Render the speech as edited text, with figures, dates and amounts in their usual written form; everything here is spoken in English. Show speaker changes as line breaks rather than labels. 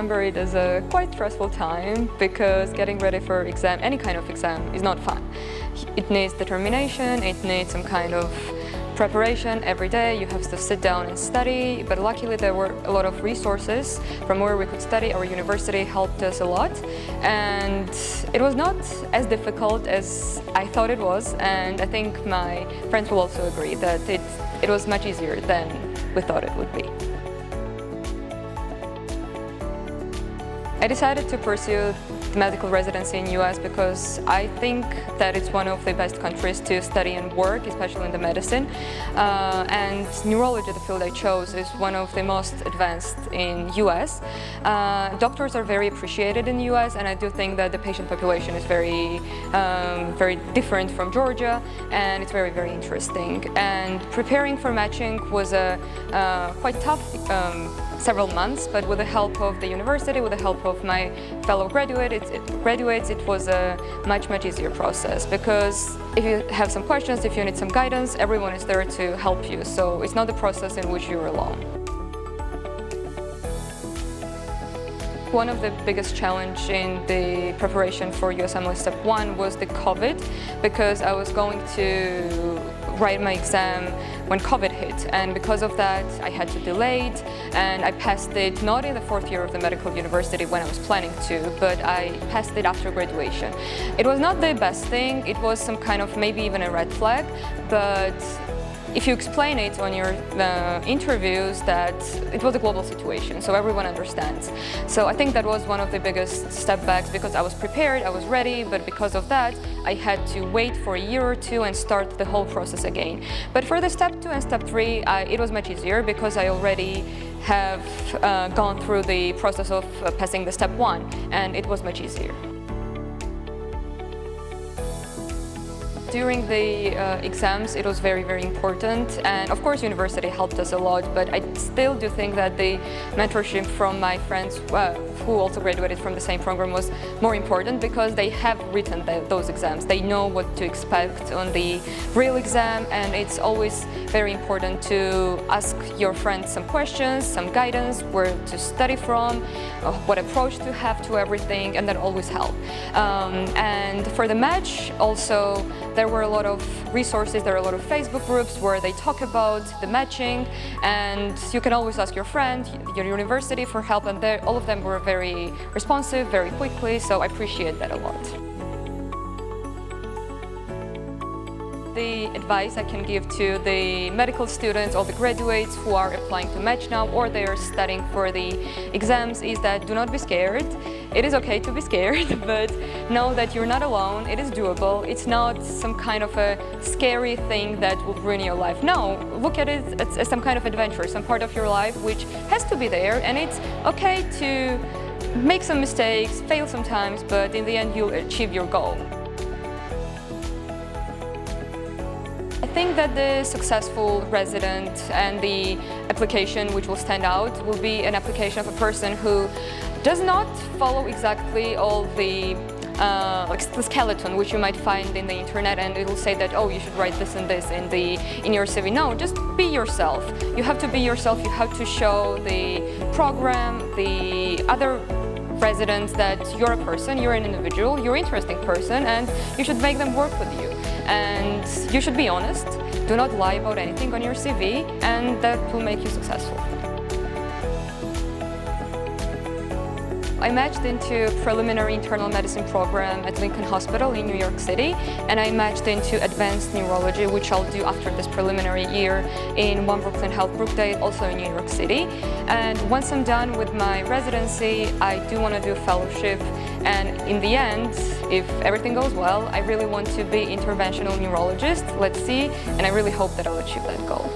remember it as a quite stressful time because getting ready for exam, any kind of exam, is not fun. It needs determination, it needs some kind of preparation every day. You have to sit down and study, but luckily there were a lot of resources from where we could study. Our university helped us a lot, and it was not as difficult as I thought it was, and I think my friends will also agree that it was much easier than we thought it would be. I decided to pursue the medical residency in US because I think that it's one of the best countries to study and work, especially in the medicine. And neurology, the field I chose, is one of the most advanced in US. Doctors are very appreciated in US, and I do think that the patient population is very different from Georgia, and it's very, very interesting. And preparing for matching was quite tough. Several months, but with the help of the university, with the help of my fellow graduates, it was a much easier process, because if you have some questions, if you need some guidance, everyone is there to help you, so it's not a process in which you're alone. One of the biggest challenge in the preparation for USMD Step 1 was the COVID, because I was going to write my exam when COVID hit, and because of that I had to delay it, and I passed it not in the 4th year of the medical university when I was planning to, but I passed it after graduation. It was not the best thing, it was some kind of maybe even a red flag, but if you explain it on your interviews that it was a global situation, so everyone understands. So I think that was one of the biggest step backs, because I was prepared, I was ready, but because of that, I had to wait for a year or two and start the whole process again. But for the step 2 and step 3, it was much easier, because I already have gone through the process of passing the step 1, and it was much easier. During the exams, it was very, very important, and of course university helped us a lot, but I still do think that the mentorship from my friends who also graduated from the same program was more important, because they have written those exams. They know what to expect on the real exam, and it's always very important to ask your friends some questions, some guidance, where to study from, what approach to have to everything, and that always helps. And for the match also, there were a lot of resources, there are a lot of Facebook groups where they talk about the matching, and you can always ask your friend, your university for help, and all of them were very responsive, very quickly, so I appreciate that a lot. The advice I can give to the medical students or the graduates who are applying to match now, or they are studying for the exams, is that do not be scared. It is okay to be scared, but know that you're not alone, it is doable. It's not some kind of a scary thing that will ruin your life. No, look at it as some kind of adventure, some part of your life which has to be there, and it's okay to make some mistakes, fail sometimes, but in the end you'll achieve your goal. I think that the successful resident and the application which will stand out will be an application of a person who does not follow exactly all the the skeleton which you might find in the internet, and it will say that, oh, you should write this and this in your CV. No, just be yourself. You have to be yourself. You have to show the program, the other residents that you're a person, you're an individual, you're an interesting person, and you should make them work with you. And you should be honest. Do not lie about anything on your CV, and that will make you successful. I matched into a preliminary internal medicine program at Lincoln Hospital in New York City, and I matched into advanced neurology, which I'll do after this preliminary year in One Brooklyn Health Brookdale, also in New York City. And once I'm done with my residency, I do want to do a fellowship, and in the end, if everything goes well, I really want to be interventional neurologist. Let's see, and I really hope that I'll achieve that goal.